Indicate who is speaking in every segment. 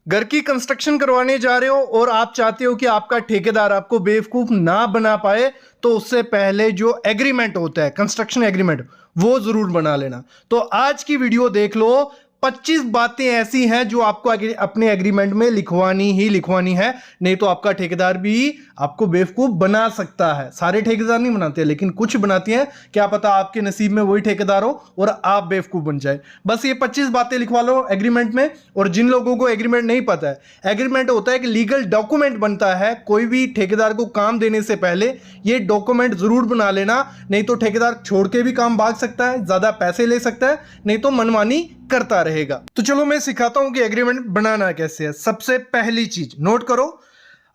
Speaker 1: घर की कंस्ट्रक्शन करवाने जा रहे हो और आप चाहते हो कि आपका ठेकेदार आपको बेवकूफ ना बना पाए, तो उससे पहले जो एग्रीमेंट होता है, कंस्ट्रक्शन एग्रीमेंट, वो जरूर बना लेना। तो आज की वीडियो देख लो, 25 बातें ऐसी हैं जो आपको अपने एग्रीमेंट में लिखवानी ही लिखवानी है, नहीं तो आपका ठेकेदार भी आपको बेवकूफ बना सकता है। सारे ठेकेदार नहीं बनाते, लेकिन कुछ बनाती हैं। क्या पता आपके नसीब में वही ठेकेदार हो और आप बेवकूफ बन जाए। बस ये 25 बातें लिखवा लो एग्रीमेंट में। और जिन लोगों को एग्रीमेंट नहीं पता है, एग्रीमेंट होता है कि लीगल डॉक्यूमेंट बनता है। कोई भी ठेकेदार को काम देने से पहले ये डॉक्यूमेंट जरूर बना लेना, नहीं तो ठेकेदार छोड़ के भी काम भाग सकता है, ज्यादा पैसे ले सकता है, नहीं तो मनमानी करता रहेगा। तो चलो मैं सिखाता हूं कि एग्रीमेंट बनाना कैसे है। सबसे पहली चीज नोट करो,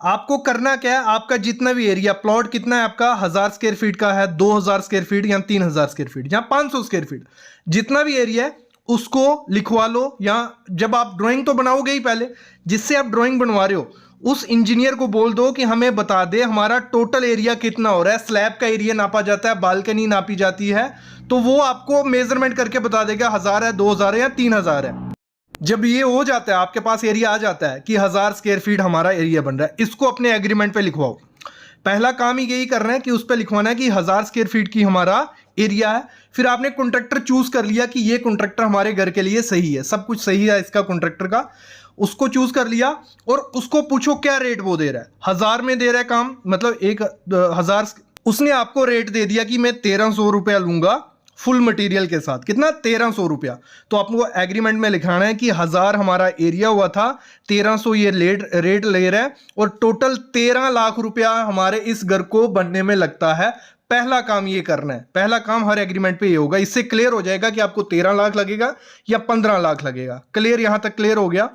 Speaker 1: आपको करना क्या है, आपका जितना भी एरिया, प्लॉट कितना है आपका, 1000 स्क्वायर फीट का है, 2000 स्क्वायर फीट या 3000 स्क्वायर फीट या 500 स्क्वायर फीट, जितना भी एरिया है उसको लिखवा लो। या जब आप ड्राइंग तो बनाओगे ही पहले, जिससे आप ड्राइंग बनवा रहे हो उस इंजीनियर को बोल दो कि हमें बता दे हमारा टोटल एरिया कितना हो रहा है। स्लैब का एरिया नापा जाता है, बालकनी नापी जाती है, तो वो आपको मेजरमेंट करके बता देगा 1000 है, 2000 है या 3000 है। जब ये हो जाता है, आपके पास एरिया आ जाता है कि 1000 स्क्वायर फीट हमारा एरिया बन रहा है, इसको अपने एग्रीमेंट पे लिखवाओ। पहला काम ही यही करना है कि उस पर लिखवाना है कि 1000 स्क्वायर फीट की हमारा एरिया है। फिर आपने कॉन्ट्रैक्टर चूज कर लिया कि ये कॉन्ट्रैक्टर हमारे घर के लिए सही है, सब कुछ सही है इसका कॉन्ट्रैक्टर का, उसको चूज कर लिया। और उसको पूछो क्या रेट वो दे रहा है। 1000 में दे रहा है काम, मतलब 1000, उसने आपको रेट दे दिया कि मैं 1300 रुपया लूंगा फुल मटेरियल के साथ। कितना? 1300 रुपया। तो आपको एग्रीमेंट में लिखाना है कि 1000 हमारा एरिया हुआ था, 1300 ये रेट ले रहा है, और टोटल 13 लाख रुपया हमारे इस घर को बनने में लगता है। पहला काम ये करना है, पहला काम हर एग्रीमेंट पे ये होगा। इससे क्लियर हो जाएगा कि आपको 13 लाख लगेगा या 15 लाख लगेगा। क्लियर? यहां तक क्लियर हो गया।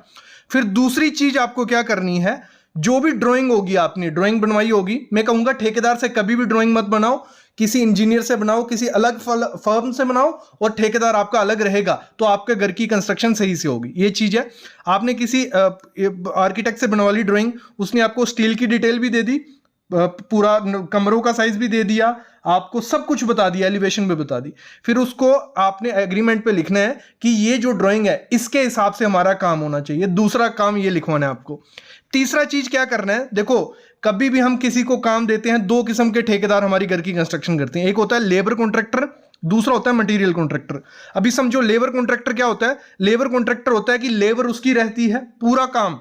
Speaker 1: फिर दूसरी चीज आपको क्या करनी है, जो भी ड्राइंग होगी, आपने ड्राइंग बनवाई होगी, मैं कहूंगा ठेकेदार से कभी भी ड्राइंग मत बनाओ, किसी इंजीनियर से बनाओ, किसी अलग फर्म से बनाओ, और ठेकेदार आपका अलग रहेगा, तो आपके घर की कंस्ट्रक्शन सही से होगी। ये चीज है। आपने किसी आर्किटेक्ट से बनवा ली ड्राइंग, उसने आपको स्टील की डिटेल भी दे दी, पूरा कमरों का साइज भी दे दिया, आपको सब कुछ बता दिया, एलिवेशन भी बता दी। फिर उसको आपने एग्रीमेंट पे लिखना है कि ये जो ड्राइंग है इसके हिसाब से हमारा काम होना चाहिए। दूसरा काम ये लिखवाना है आपको। तीसरा चीज क्या करना है, देखो कभी भी हम किसी को काम देते हैं, दो किस्म के ठेकेदार हमारी घर की कंस्ट्रक्शन करते हैं। एक होता है लेबर कॉन्ट्रैक्टर, दूसरा होता है मटेरियल कॉन्ट्रैक्टर। अभी समझो लेबर कॉन्ट्रैक्टर क्या होता है। लेबर कॉन्ट्रैक्टर होता है कि लेबर उसकी रहती है, पूरा काम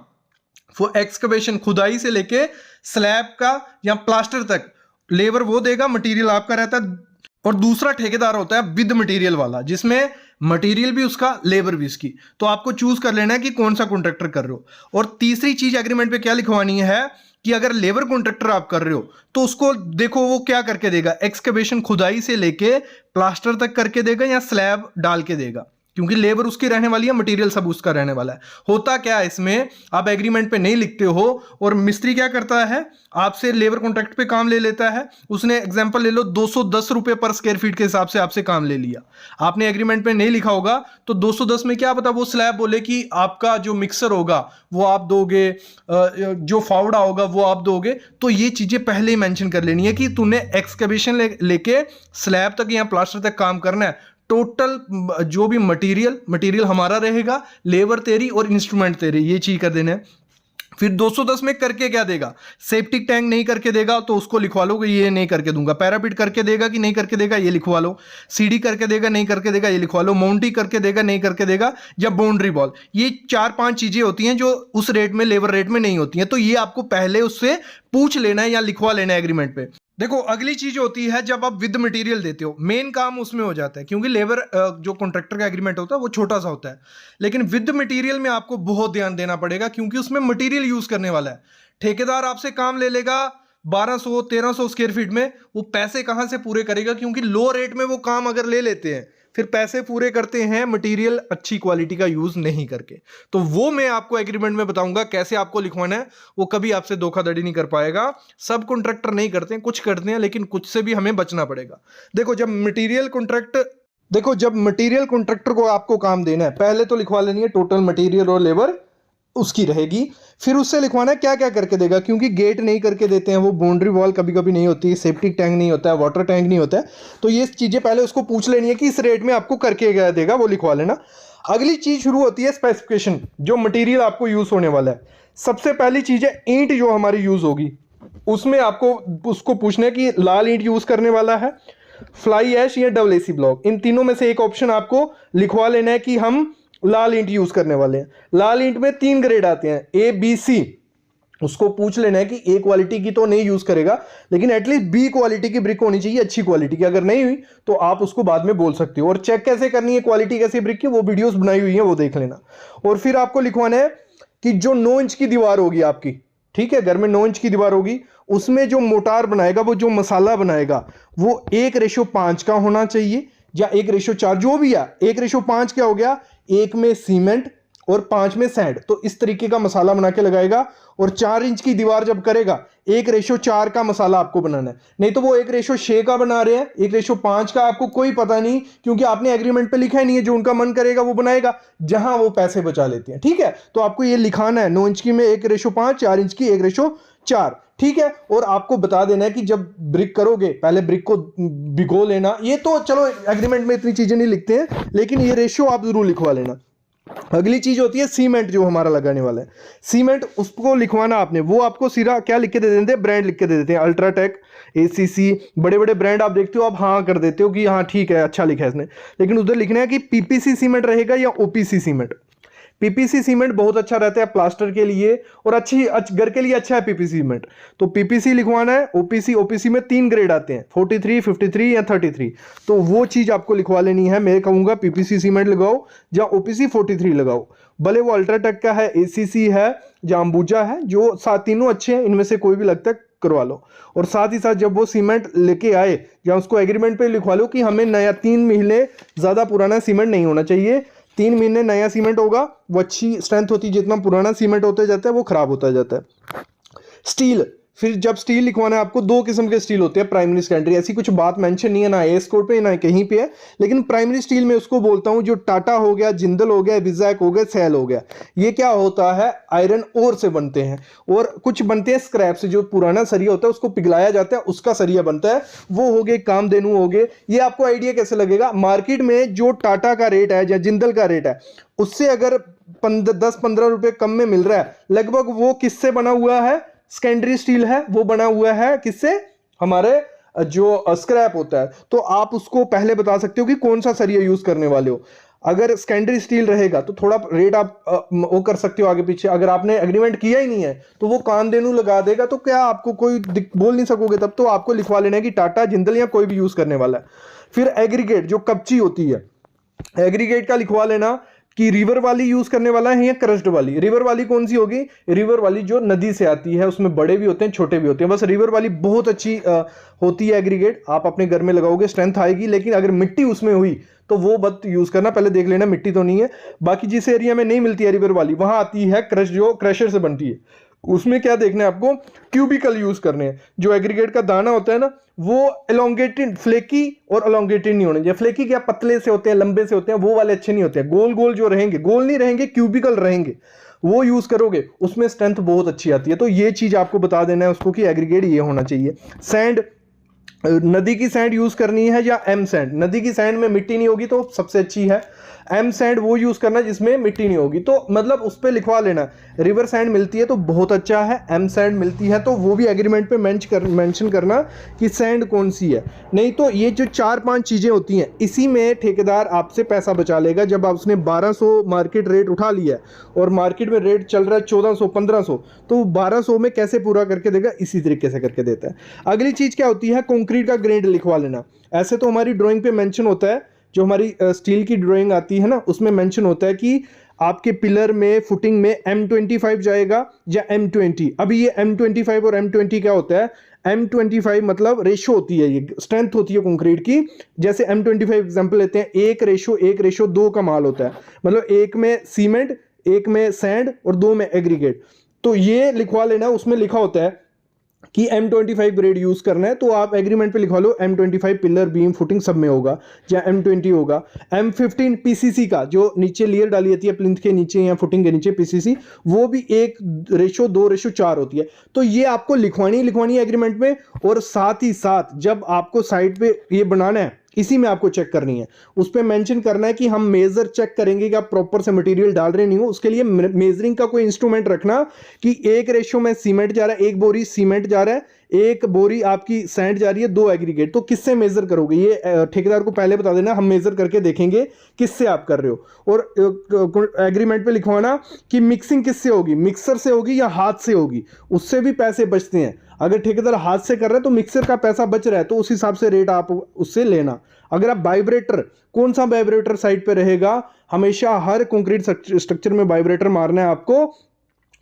Speaker 1: वो एक्सकवेशन, खुदाई से लेके स्लैब का या प्लास्टर तक लेबर वो देगा, मटेरियल आपका रहता है। और दूसरा ठेकेदार होता है विद मटेरियल वाला, जिसमें मटेरियल भी उसका, लेबर भी उसकी। तो आपको चूज कर लेना है कि कौन सा कॉन्ट्रैक्टर कर रहे हो। और तीसरी चीज एग्रीमेंट पे क्या लिखवानी है कि अगर लेबर कॉन्ट्रैक्टर आप कर रहे हो तो उसको देखो वो क्या करके देगा, एक्सकवेशन, खुदाई से लेके प्लास्टर तक करके देगा या स्लैब डाल के देगा, क्योंकि लेबर उसकी रहने वाली है, मटेरियल सब उसका रहने वाला है। होता क्या है इसमें, आप एग्रीमेंट पे नहीं लिखते हो, और मिस्त्री क्या करता है, आपसे लेबर कॉन्ट्रैक्ट पे काम ले लेता है। उसने एग्जांपल ले लो 210 रुपए पर स्क्वायर फीट के हिसाब से आपसे काम ले लिया। आपने एग्रीमेंट पे नहीं लिखा होगा तो 210 में क्या पता वो स्लैब बोले कि आपका जो मिक्सर होगा वो आप दोगे, जो फावड़ा होगा वो आप दोगे। तो ये चीजें पहले ही मेंशन कर लेनी है कि तूने एक्सकवेशन लेके स्लैब तक या प्लास्टर तक काम करना है। टोटल जो भी मटेरियल हमारा रहेगा, लेबर तेरी और इंस्ट्रूमेंट तेरे, ये चीज कर देना है। फिर 210 में करके क्या देगा, सेप्टिक टैंक नहीं करके देगा तो उसको लिखवा लो कि ये नहीं करके दूंगा। पैरापिट करके देगा कि नहीं करके देगा, ये लिखवा लो। सीढ़ी करके देगा, नहीं करके देगा, ये लिखवा लो। माउंटी करके देगा, नहीं करके देगा, या बाउंड्री वॉल। ये 4-5 चीजें होती हैं जो उस रेट में, लेबर रेट में नहीं होती हैं। तो ये आपको पहले उससे पूछ लेना है या लिखवा लेना है एग्रीमेंट पे। देखो अगली चीज होती है जब आप विद मटेरियल देते हो, मेन काम उसमें हो जाता है, क्योंकि लेबर जो कॉन्ट्रैक्टर का एग्रीमेंट होता है वो छोटा सा होता है। लेकिन विद मटेरियल में आपको बहुत ध्यान देना पड़ेगा, क्योंकि उसमें मटेरियल यूज करने वाला है। ठेकेदार आपसे काम ले लेगा 1200-1300 स्क्वायर फीट में, वो पैसे कहां से पूरे करेगा, क्योंकि लो रेट में वो काम अगर ले लेते हैं फिर पैसे पूरे करते हैं मटेरियल अच्छी क्वालिटी का यूज नहीं करके। तो वो मैं आपको एग्रीमेंट में बताऊंगा कैसे आपको लिखवाना है। वो कभी आपसे धोखाधड़ी नहीं कर पाएगा। सब कॉन्ट्रैक्टर नहीं करते हैं, कुछ करते हैं, लेकिन कुछ से भी हमें बचना पड़ेगा। देखो जब मटेरियल कॉन्ट्रैक्टर को आपको काम देना है, पहले तो लिखवा लेनी है टोटल मटेरियल और लेबर उसकी रहेगी। फिर उससे लिखवाना है क्या क्या करके देगा, क्योंकि गेट नहीं करके देते हैं, वो बाउंड्री वॉल कभी कभी नहीं होती, सेप्टिक टैंक नहीं होता है, वाटर टैंक नहीं होता है, तो ये चीज़ें पहले उसको पूछ लेनी है कि इस रेट में आपको करके क्या देगा, वो लिखवा लेना। अगली चीज़ शुरू होती है स्पेसिफिकेशन, जो मटेरियल आपको यूज़ होने वाला है। सबसे पहली चीज़ है ईंट जो हमारी यूज़ होगी, उसमें आपको उसको पूछना है कि लाल ईंट यूज़ करने वाला है, फ्लाई ऐश या डबल एसी ब्लॉक, इन तीनों में से एक ऑप्शन आपको लिखवा लेना है कि हम लाल ईंट यूज करने वाले हैं। लाल ईंट में 3 ग्रेड आते हैं, ए बी सी। उसको पूछ लेना है कि ए क्वालिटी की तो नहीं यूज करेगा, लेकिन एटलीस्ट बी क्वालिटी की ब्रिक होनी चाहिए, अच्छी क्वालिटी की। अगर नहीं हुई तो आप उसको बाद में बोल सकते हो। और चेक कैसे करनी है क्वालिटी कैसी ब्रिक की, वो वीडियोस बनाई हुई है, वो देख लेना। और फिर आपको लिखवाना है कि जो 9 इंच की दीवार होगी आपकी, ठीक है, घर में 9 इंच की दीवार होगी, उसमें जो मोटार बनाएगा, वो जो मसाला बनाएगा, वो 1:5 का होना चाहिए या 1:4, जो भी है। 1:5 क्या हो गया, 1 में सीमेंट और 5 में सैंड, तो इस तरीके का मसाला बना के लगाएगा। और 4 इंच की दीवार जब करेगा 1:4 का मसाला आपको बनाना है, नहीं तो वो 1:6 का बना रहे हैं, 1:5 का आपको कोई पता नहीं, क्योंकि आपने एग्रीमेंट पे लिखा ही नहीं है। जो उनका मन करेगा वो बनाएगा, जहां वो पैसे बचा लेते हैं, ठीक है। तो आपको ये लिखाना है 9 इंच की में 1:5, 4 इंच की 1:4, ठीक है। और आपको बता देना है कि जब ब्रिक करोगे पहले ब्रिक को भिगो लेना। ये तो चलो एग्रीमेंट में इतनी चीजें नहीं लिखते हैं, लेकिन ये रेशियो आप जरूर लिखवा लेना। अगली चीज होती है सीमेंट, जो हमारा लगाने वाला है सीमेंट, उसको लिखवाना आपने। वो आपको सिरा क्या लिख के दे देते हैं, ब्रांड लिख के दे देते हैं, अल्ट्राटेक, एसीसी, बड़े बड़े ब्रांड आप देखते हो, आप हाँ कर देते हो कि हाँ ठीक है, अच्छा लिखा है इसने। लेकिन उधर लिखना है कि पीपीसी सीमेंट रहेगा या ओपीसी सीमेंट। पीपीसी सीमेंट बहुत अच्छा रहता है प्लास्टर के लिए, और अच्छी घर के लिए अच्छा है पीपीसी सीमेंट, तो पीपीसी लिखवाना है। ओपीसी, ओपीसी में 3 ग्रेड आते हैं, 43, 53 या 33, तो वो चीज आपको लिखवा लेनी है। मैं कहूंगा पीपीसी सीमेंट लगाओ या ओपीसी 43 लगाओ, भले वो अल्ट्राटेक का है, एसीसी है या अंबुजा है, जो तीनों अच्छे हैं, इनमें से कोई भी लगता है करवा लो। और साथ ही साथ जब वो सीमेंट लेके आए, या उसको एग्रीमेंट पे लिखवा लो कि हमें नया 3 महीने ज्यादा पुराना सीमेंट नहीं होना चाहिए, 3 महीने नया सीमेंट होगा, वो अच्छी स्ट्रेंथ होती है। जितना पुराना सीमेंट होता जाता है वो खराब होता जाता है। स्टील, फिर जब स्टील लिखवाना है आपको, 2 किस्म के स्टील होते हैं, प्राइमरी सेकेंडरी। ऐसी कुछ बात मेंशन नहीं है ना एस कोड पे ना कहीं पे है, लेकिन प्राइमरी स्टील में उसको बोलता हूं जो टाटा हो गया, जिंदल हो गया, विजाक हो गया, सेल हो गया। ये क्या होता है, आयरन ओर से बनते हैं, और कुछ बनते हैं स्क्रैप से, जो पुराना सरिया होता है उसको पिघलाया जाता है, उसका सरिया बनता है, वो हो गए कामधेनु हो गए। ये आपको आइडिया कैसे लगेगा, मार्केट में जो टाटा का रेट है या जिंदल का रेट है, उससे अगर 10-15 रुपए कम में मिल रहा है, लगभग वो किससे बना हुआ है, सेकेंडरी स्टील है, वो बना हुआ है किससे, हमारे जो स्क्रैप होता है। तो आप उसको पहले बता सकते हो कि कौन सा सरिया यूज करने वाले हो। अगर सेकेंडरी स्टील रहेगा तो थोड़ा रेट आप वो कर सकते हो आगे पीछे। अगर आपने एग्रीमेंट किया ही नहीं है तो वो कामधेनु लगा देगा, तो क्या आपको कोई बोल नहीं सकोगे, तब तो आपको लिखवा लेना है कि टाटा, जिंदल या कोई भी यूज करने वाला है। फिर एग्रीगेट, जो कपची होती है, एग्रीगेट का लिखवा लेना कि रिवर वाली यूज करने वाला है या क्रस्ड वाली। रिवर वाली कौन सी होगी, रिवर वाली जो नदी से आती है, उसमें बड़े भी होते हैं छोटे भी होते हैं, बस रिवर वाली बहुत अच्छी होती है एग्रीगेट। आप अपने घर में लगाओगे स्ट्रेंथ आएगी, लेकिन अगर मिट्टी उसमें हुई तो वो मत यूज करना, पहले देख लेना मिट्टी तो नहीं है। बाकी जिस एरिया में नहीं मिलती है रिवर वाली, वहां आती है क्रश, जो क्रशर से बनती है, उसमें क्या देखना है आपको, क्यूबिकल यूज करने हैं। जो एग्रीगेट का दाना होता है ना, वो एलोंगेटेड, फ्लेकी और एलोंगेटेड नहीं होने चाहिए। फ्लेकी क्या, पतले से होते हैं, लंबे से होते हैं, वो वाले अच्छे नहीं होते हैं। गोल गोल जो रहेंगे, गोल नहीं रहेंगे, क्यूबिकल रहेंगे, वो यूज करोगे, उसमें स्ट्रेंथ बहुत अच्छी आती है। तो ये चीज आपको बता देना है उसको कि एग्रीगेट ये होना चाहिए। सैंड, नदी की सैंड यूज करनी है या एम सैंड। नदी की सैंड में मिट्टी नहीं होगी तो सबसे अच्छी है। एम सैंड वो यूज करना जिसमें मिट्टी नहीं होगी, तो मतलब उस पर लिखवा लेना। रिवर सैंड मिलती है तो बहुत अच्छा है, एम सैंड मिलती है तो वो भी एग्रीमेंट पे मेंशन करना कि सैंड कौन सी है। नहीं तो ये जो 4-5 चीजें होती हैं, इसी में ठेकेदार आपसे पैसा बचा लेगा। जब आप उसने 1200 मार्केट रेट उठा लिया और मार्केट में रेट चल रहा है 1400-1500, तो 1200 में कैसे पूरा करके देगा, इसी तरीके से करके देता है। अगली चीज क्या होती है, कंक्रीट का ग्रेड लिखवा लेना। ऐसे तो हमारी ड्राइंग पे मेंशन होता है, जो हमारी स्टील की ड्राइंग आती है ना, उसमें मेंशन होता है कि आपके पिलर में, फुटिंग में M25 जाएगा या M20। अभी ये M25 और M20 क्या होता है, M25 मतलब रेशो होती है, ये स्ट्रेंथ होती है कंक्रीट की। जैसे M25 एग्जांपल लेते हैं, 1:2 का माल होता है, मतलब 1 में सीमेंट, 1 में सैंड और 2 में एग्रीगेट। तो ये लिखवा लेना, उसमें लिखा होता है कि M25 ग्रेड यूज करना है तो आप एग्रीमेंट पे लिखवा लो M25 पिलर बीम फुटिंग सब में होगा, या M20 होगा। M15 पीसीसी का जो नीचे लेयर डाली जाती है प्लिंथ के नीचे या फुटिंग के नीचे पीसीसी, वो भी 1:2:4 होती है। तो ये आपको लिखवानी है एग्रीमेंट में। और साथ ही साथ जब आपको साइट पे ये बनाना है, इसी में आपको चेक करनी है, उस पर मेंशन करना है कि हम मेजर चेक करेंगे कि आप प्रॉपर से मटेरियल डाल रहे नहीं हो। उसके लिए मेजरिंग का कोई इंस्ट्रूमेंट रखना कि 1 में सीमेंट जा रहा है, 1 बोरी सीमेंट जा रहा है, 1 बोरी आपकी सैंड जा रही है, 2 एग्रीगेट। तो किससे मेजर करोगे ये ठेकेदार को पहले बता देना, हम मेजर करके देखेंगे किससे आप कर रहे हो। और एग्रीमेंट पे लिखवाना कि मिक्सिंग किससे होगी, मिक्सर से होगी या हाथ से होगी, उससे भी पैसे बचते हैं। अगर ठेकेदार हाथ से कर रहा है तो मिक्सर का पैसा बच रहा है, तो उस हिसाब से रेट आप उससे लेना। अगर आप वाइब्रेटर, कौन सा वाइब्रेटर साइड पे रहेगा, हमेशा हर कंक्रीट स्ट्रक्चर में वाइब्रेटर मारना है आपको,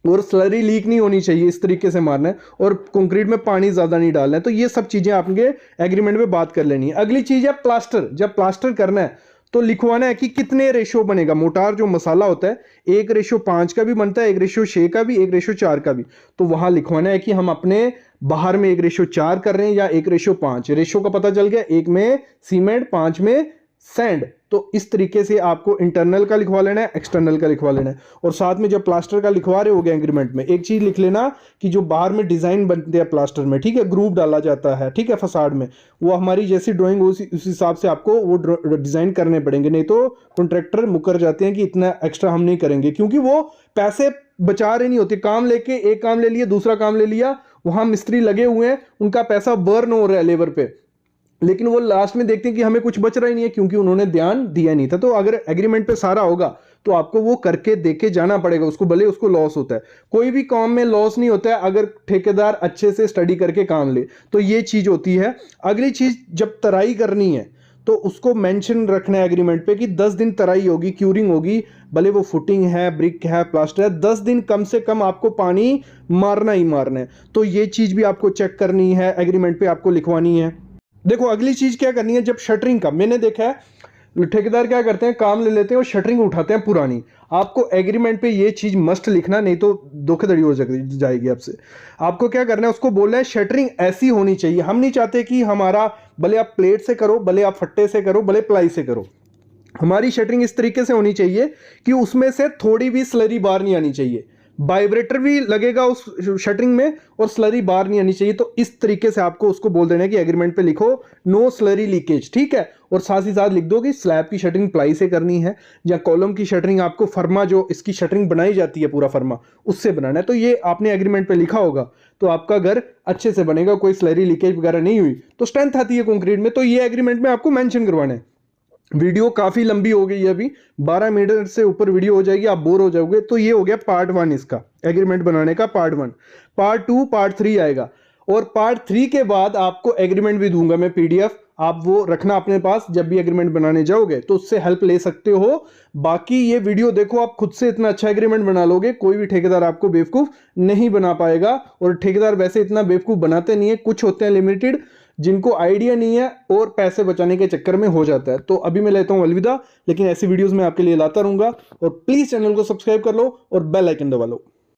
Speaker 1: और स्लरी लीक नहीं होनी चाहिए, इस तरीके से मारना है, और कंक्रीट में पानी ज्यादा नहीं डालना है। तो ये सब चीजें आपके एग्रीमेंट में बात कर लेनी है। अगली चीज है प्लास्टर। जब प्लास्टर करना है तो लिखवाना है कि कितने रेशो बनेगा। मोटार जो मसाला होता है 1:5 का भी बनता है, 1:6 का भी, 1:4 का भी। तो वहां लिखवाना है कि हम अपने बाहर में 1:4 कर रहे हैं या 1:5। रेशो का पता चल गया, 1 में सीमेंट, 5 में सैंड। तो इस तरीके से आपको इंटरनल का लिखवा लेना है, एक्सटर्नल का लिखवा लेना है। और साथ में जब प्लास्टर का लिखवा रहे हो गए एग्रीमेंट में, एक चीज लिख लेना कि जो बाहर में डिजाइन बनते हैं प्लास्टर में, ठीक है, ग्रुप डाला जाता है, ठीक है, फसाड में, वो हमारी जैसी ड्राइंग उस हिसाब से आपको वो डिजाइन करने पड़ेंगे। नहीं तो कॉन्ट्रैक्टर मुकर जाते हैं कि इतना एक्स्ट्रा हम नहीं करेंगे, क्योंकि वो पैसे बचा रहे नहीं होते। काम लेके एक काम ले लिया, दूसरा काम ले लिया, वहां मिस्त्री लगे हुए हैं, उनका पैसा बर्न हो रहा है लेबर पे, लेकिन वो लास्ट में देखते हैं कि हमें कुछ बच रहा ही नहीं है, क्योंकि उन्होंने ध्यान दिया नहीं था। तो अगर एग्रीमेंट पे सारा होगा तो आपको वो करके देके जाना पड़ेगा उसको, भले उसको लॉस होता है। कोई भी काम में लॉस नहीं होता है अगर ठेकेदार अच्छे से स्टडी करके काम ले, तो ये चीज होती है। अगली चीज, जब तराई करनी है तो उसको मेंशन रखना है एग्रीमेंट पे कि 10 दिन तराई होगी, क्यूरिंग होगी, भले वो फुटिंग है, ब्रिक है, प्लास्टर है, 10 दिन कम से कम आपको पानी मारना ही मारना है। तो ये चीज भी आपको चेक करनी है, एग्रीमेंट पे आपको लिखवानी है। देखो अगली चीज क्या करनी है, जब शटरिंग का, मैंने देखा है ठेकेदार क्या करते हैं, काम ले लेते हैं और शटरिंग उठाते हैं पुरानी। आपको एग्रीमेंट पे ये चीज मस्ट लिखना, नहीं तो धोखाधड़ी हो जाएगी आपसे। आपको क्या करना है, उसको बोलना है शटरिंग ऐसी होनी चाहिए। हम नहीं चाहते कि हमारा, भले आप प्लेट से करो, भले आप फट्टे से करो, भले प्लाई से करो, हमारी शटरिंग इस तरीके से होनी चाहिए कि उसमें से थोड़ी भी स्लरी बाहर नहीं आनी चाहिए। वाइब्रेटर भी लगेगा उस शटरिंग में और स्लरी बाहर नहीं आनी चाहिए। तो इस तरीके से आपको उसको बोल देना है कि एग्रीमेंट पे लिखो नो स्लरी लीकेज, ठीक है। और साथ ही साथ लिख दो कि स्लैब की शटरिंग प्लाई से करनी है, या कॉलम की शटरिंग आपको फर्मा, जो इसकी शटरिंग बनाई जाती है पूरा फर्मा, उससे बनाना है। तो ये आपने एग्रीमेंट पे लिखा होगा तो आपका घर अच्छे से बनेगा, कोई स्लरी लीकेज वगैरह नहीं हुई तो स्ट्रेंथ आती है कंक्रीट में। तो ये एग्रीमेंट में आपको मेंशन करवाना है। वीडियो काफी लंबी हो गई है, अभी 12 मिनट से ऊपर वीडियो हो जाएगी, आप बोर हो जाओगे। तो ये हो गया पार्ट 1 इसका, एग्रीमेंट बनाने का पार्ट 1। पार्ट 2, पार्ट 3 आएगा, और पार्ट 3 के बाद आपको एग्रीमेंट भी दूंगा मैं PDF, आप वो रखना अपने पास, जब भी एग्रीमेंट बनाने जाओगे तो उससे हेल्प ले सकते हो। बाकी ये वीडियो देखो, आप खुद से इतना अच्छा एग्रीमेंट बना लोगे, कोई भी ठेकेदार आपको बेवकूफ नहीं बना पाएगा। और ठेकेदार वैसे इतना बेवकूफ बनाते नहीं है, कुछ होते हैं लिमिटेड जिनको आइडिया नहीं है और पैसे बचाने के चक्कर में हो जाता है। तो अभी मैं लेता हूं अलविदा, लेकिन ऐसी वीडियोस मैं आपके लिए लाता रहूंगा। और प्लीज चैनल को सब्सक्राइब कर लो और बेल आइकन दबा लो।